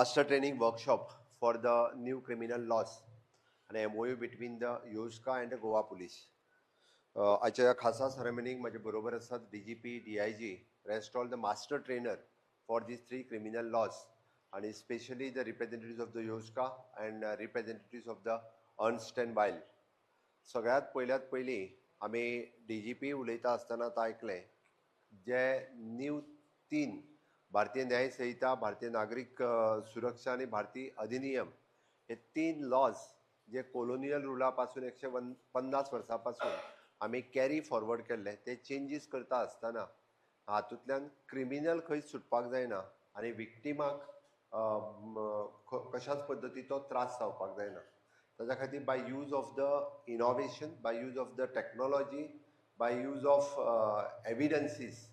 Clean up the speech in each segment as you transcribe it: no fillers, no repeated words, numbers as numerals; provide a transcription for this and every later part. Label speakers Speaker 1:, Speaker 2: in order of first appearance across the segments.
Speaker 1: master training workshop for the new criminal laws and MOU between the USCA and the Goa Police. आजच्या या खासा सेरेमनीक माझे बरोबर असतात DGP, DIG, rest all the master trainer for these three criminal laws and especially the representatives of the USCA and representatives of the Ernst & Young. सगळ्यात पयली आम्ही DGP उलयता आसतना ऐकले जे न्यू 3 भारतीय न्याय संहिता, भारतीय नागरिक सुरक्षा आणि भारतीय अधिनियम हे 3 लॉज जे कोलोनियल रुलापासून 150 वर्सांपासून आम्ही कॅरी फॉरवर्ड केल्ले ते चेंजीस करता आसतना हातूंतल्यान क्रिमिनल खंय सुटपाक जायना आणि विक्टिमाक कशाच पद्दतीचो त्रास जावपाक जायना. ताज्या खातीर by use of the innovation, by use of the technology, by use of evidences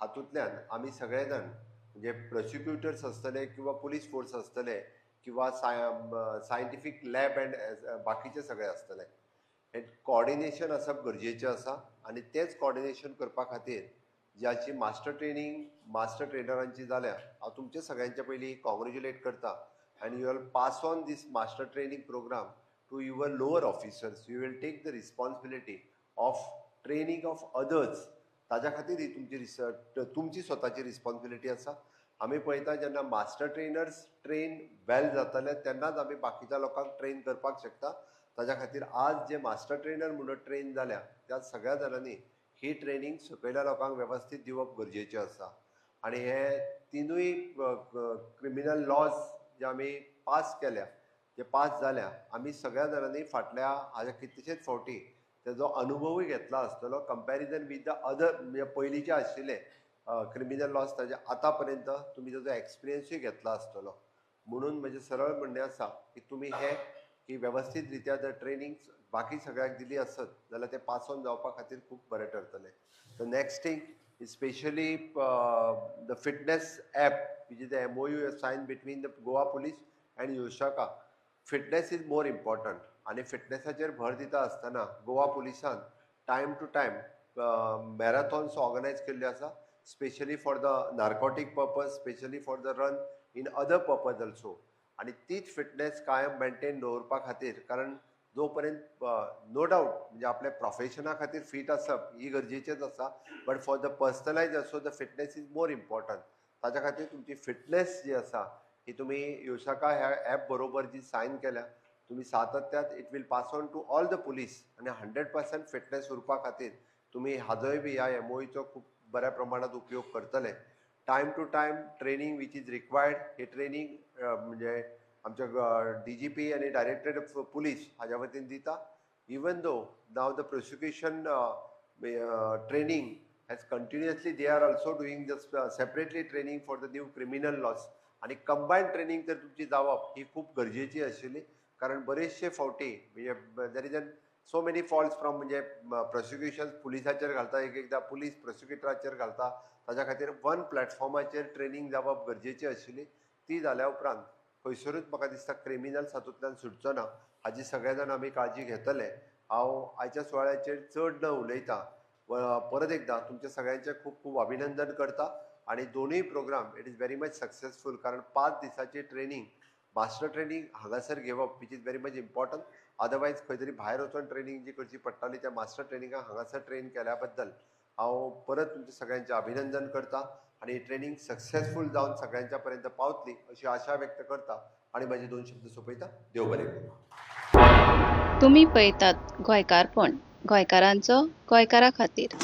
Speaker 1: हातूंतल्यान आमी सगळे जाण म्हणजे प्रोसिक्युटर्स आसतले किंवा पुलीस फोर्स आसतले किंवा सायंटिफीक लॅब एंड बाकीचे सगळे आसतले हे कोऑर्डिनेशन आसप गरजेचें आसा आणि तेच कोऑर्डिनेशन करपा खातीर ज्याची मास्टर ट्रेनरांची जाल्या हांव तुमचे सगळ्यांच्या पयलीं कॉंग्रॅच्युलेट करता and you will pass on this master training program to your lower officers. You will take the responsibility of training of others. ताज्या खातीर ही तुमची स्वताची रिस्पॉन्सिबिलिटी आसा. आमी पळयता जेन्ना मास्टर ट्रेनर्स ट्रेन वेल जातले तेन्नाच आमी बाकीच्या लोकांक ट्रेन करपाक शकता. ताज्या खातीर आज जे मास्टर ट्रेनर म्हणून ट्रेन जाल्या त्या सगळ्या जाणांनी ही ट्रेनिंग सकयल्या लोकांक वेवस्थीत दिवप गरजेचें आसा. आणि हे तिनूय क्रिमिनल लॉज जे आमी पास केल्या जे पास जाल्या आमी सगळ्या जाणांनी फाटल्या हाज्या कितलेशेच फावटी तेजो अनुभवूय घेतला आसतलो कंपॅरिजन वीथ द अदर म्हणजे पयलींचे आशिल्ले क्रिमिनल लॉज ताजे आतां पर्यंत तुमी तेजो एक्सपिरियन्सूय घेतला आसतलो. म्हणून म्हजें सरळ म्हणणें आसा की तुमी ही वेवस्थीत रित्या जर ट्रेनिंग बाकी सगळ्याक दिली आसत जाल्यार ते पास ऑन जावपा खातीर खूब बरें ठरतलें. The next thing especially the fitness app which is the MOU signed between the Goa Police and USCA. Fitness is more important आणि फिटनेसाचेर भर दिता आसतना गोवा पुलिसान time to time marathons organise केल्ले आसा specially for the narcotic purpose, specially for the run in other purpose also. आणि तीच fitness कायम मेंटेन दवरपा खातीर कारण जो पर्यंत नो डाऊट म्हणजे आपल्या प्रोफेशना खातीर फिट आसप ही गरजेचेंच आसा but for the personalise also the fitness is more important. ताज्या खातीर तुमची फिटनेस जी आसा ही तुमी युशाका ह्या ॲप बरोबर जी सायन केल्या तुमी सातत्यात it will pass on to all the police आणि 100% फिटनेस उरपा खातीर तुमी हाजोय बी ह्या MOUचो खूब बऱ्या प्रमाणात उपयोग करतले. Time to time training which is required हे ट्रेनिंग म्हणजे आमच्या DGP आणि डायरेक्टरेट ऑफ पुलीस हाज्या वतीन दिता. Even though now the prosecution training has continuously they are also doing just separately training for the new criminal laws आणि combine training तर तुमची जावप ही खूप गरजेची आशिल्ली कारण बरेचशे फावटी म्हणजे there is so many faults from म्हणजे प्रोसिक्युशन पुलिसाचेर घालता एकदां पुलीस प्रोसिक्युटराचेर घालता. ताज्या खातीर वन प्लॅटफॉर्माचेर ट्रेनिंग जावप गरजेची आशिल्ली. ती जाल्या उपरांत खंयसरूच म्हाका दिसता क्रिमिनल्स हातूंतल्यान सुटचो ना हाजी सगळे जाण आमी काळजी घेतले. हांव आयच्या सुवाळ्याचेर चड न उलयता परत एकदां तुमच्या सगळ्यांचें खूब खूब अभिनंदन करता आणि दोनूय programme it is very much successful कारण 5 दिसाची ट्रेनिंग मास्टर ट्रेनिंग हांगासर घेवप which is very much important. Otherwise खंय तरी भायर वचून ट्रेनिंग जी करची पडटाली त्या मास्टर ट्रेनिंगाक हांगासर ट्रेन केल्या बद्दल हांव परत तुमच्या सगळ्यांचें अभिनंदन करता आणि ट्रेनिंग सक्सेसफूल जावन सगळ्यांच्या पर्यंत पावतली अशी आशा व्यक्त करता आणि माझे 2 शब्द सोंपयता. देव बरें करूं.
Speaker 2: तुम्ही पळयतात गोंयकारपण, गोंयकारांचो गोंयकारा खातीर.